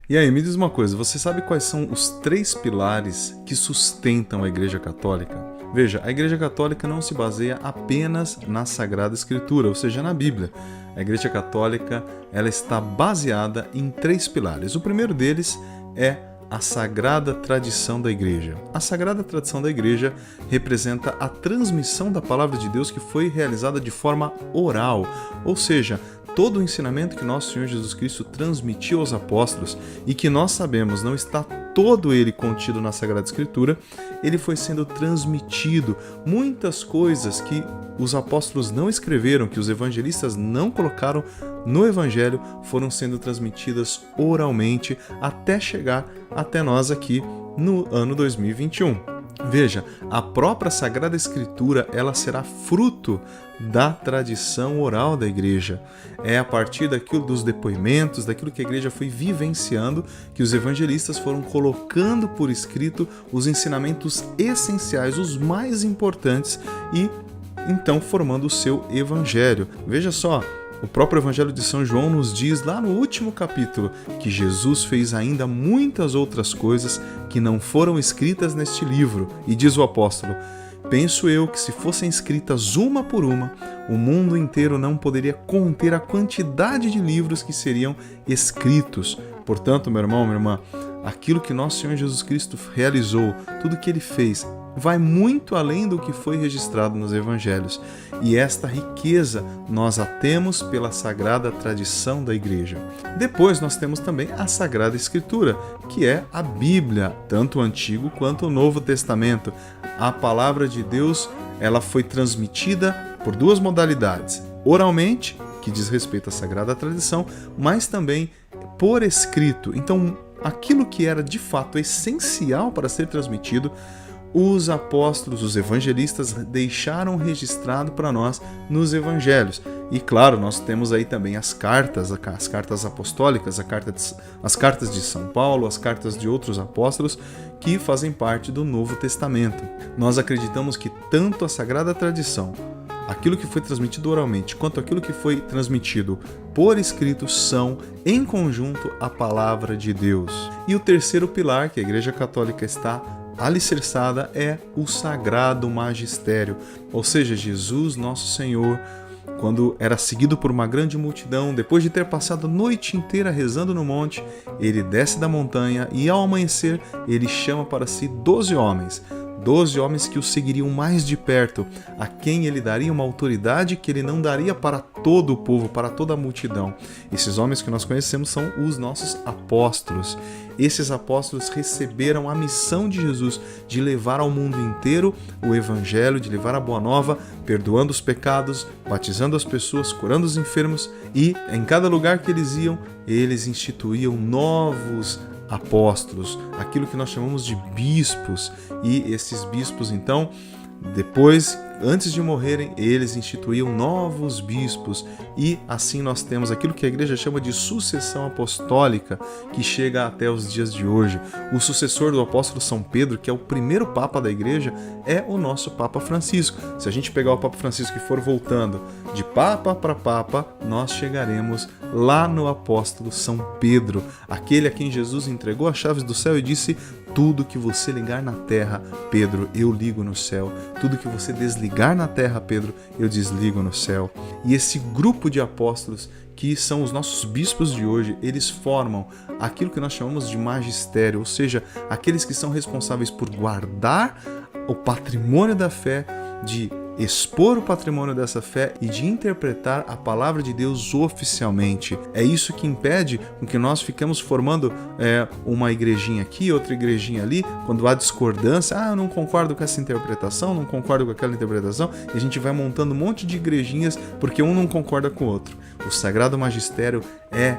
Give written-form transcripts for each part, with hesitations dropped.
E aí, me diz uma coisa, você sabe quais são os três pilares que sustentam a Igreja Católica? Veja, a Igreja Católica não se baseia apenas na Sagrada Escritura, ou seja, na Bíblia. A Igreja Católica, ela está baseada em três pilares. O primeiro deles é a sagrada tradição da Igreja. A sagrada tradição da Igreja representa a transmissão da palavra de Deus que foi realizada de forma oral, ou seja, todo o ensinamento que nosso Senhor Jesus Cristo transmitiu aos apóstolos e que nós sabemos não está todo ele contido na Sagrada Escritura, ele foi sendo transmitido. Muitas coisas que os apóstolos não escreveram, que os evangelistas não colocaram no Evangelho, foram sendo transmitidas oralmente até chegar até nós aqui no ano 2021. Veja, a própria Sagrada Escritura, ela será fruto da tradição oral da Igreja. É a partir daquilo dos depoimentos, daquilo que a Igreja foi vivenciando, que os evangelistas foram colocando por escrito os ensinamentos essenciais, os mais importantes, e então formando o seu Evangelho. Veja só, o próprio Evangelho de São João nos diz lá no último capítulo que Jesus fez ainda muitas outras coisas que não foram escritas neste livro. E diz o apóstolo: penso eu que se fossem escritas uma por uma, o mundo inteiro não poderia conter a quantidade de livros que seriam escritos. Portanto, meu irmão, minha irmã, aquilo que nosso Senhor Jesus Cristo realizou, tudo que ele fez, vai muito além do que foi registrado nos evangelhos. E esta riqueza nós a temos pela sagrada tradição da Igreja. Depois nós temos também a Sagrada Escritura, que é a Bíblia, tanto o Antigo quanto o Novo Testamento. A palavra de Deus, ela foi transmitida por duas modalidades: oralmente, que diz respeito à sagrada tradição, mas também por escrito. Então, aquilo que era de fato essencial para ser transmitido, os apóstolos, os evangelistas deixaram registrado para nós nos evangelhos. E claro, nós temos aí também as cartas apostólicas, as cartas de São Paulo, as cartas de outros apóstolos que fazem parte do Novo Testamento. Nós acreditamos que tanto a sagrada tradição, aquilo que foi transmitido oralmente, quanto aquilo que foi transmitido por escrito, são, em conjunto, a palavra de Deus. E o terceiro pilar que a Igreja Católica está alicerçada é o Sagrado Magistério, ou seja, Jesus, nosso Senhor, quando era seguido por uma grande multidão, depois de ter passado a noite inteira rezando no monte, ele desce da montanha e ao amanhecer ele chama para si 12 homens que o seguiriam mais de perto, a quem ele daria uma autoridade que ele não daria para todo o povo, para toda a multidão. Esses homens que nós conhecemos são os nossos apóstolos. Esses apóstolos receberam a missão de Jesus de levar ao mundo inteiro o Evangelho, de levar a Boa Nova, perdoando os pecados, batizando as pessoas, curando os enfermos, e em cada lugar que eles iam, eles instituíam novos apóstolos, aquilo que nós chamamos de bispos. E esses bispos, então, depois, antes de morrerem, eles instituíam novos bispos, e assim nós temos aquilo que a Igreja chama de sucessão apostólica, que chega até os dias de hoje. O sucessor do apóstolo São Pedro, que é o primeiro Papa da Igreja, é o nosso Papa Francisco. Se a gente pegar o Papa Francisco e for voltando de Papa para Papa, nós chegaremos lá no apóstolo São Pedro, aquele a quem Jesus entregou as chaves do céu e disse: tudo que você ligar na terra, Pedro, eu ligo no céu. Tudo que você desligar na terra, Pedro, eu desligo no céu. E esse grupo de apóstolos, que são os nossos bispos de hoje, eles formam aquilo que nós chamamos de magistério, ou seja, aqueles que são responsáveis por guardar o patrimônio da fé, de expor o patrimônio dessa fé e de interpretar a palavra de Deus oficialmente. É isso que impede com que nós ficamos formando uma igrejinha aqui, outra igrejinha ali, quando há discordância. Eu não concordo com essa interpretação, não concordo com aquela interpretação, e a gente vai montando um monte de igrejinhas porque um não concorda com o outro. O Sagrado Magistério é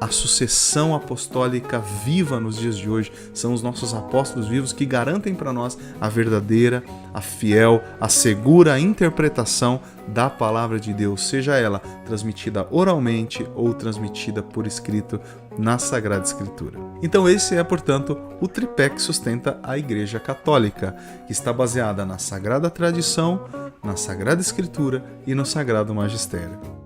a sucessão apostólica viva nos dias de hoje. São os nossos apóstolos vivos que garantem para nós a verdadeira, a fiel, a segura interpretação da palavra de Deus, seja ela transmitida oralmente ou transmitida por escrito na Sagrada Escritura. Então esse é, portanto, o tripé que sustenta a Igreja Católica, que está baseada na Sagrada Tradição, na Sagrada Escritura e no Sagrado Magistério.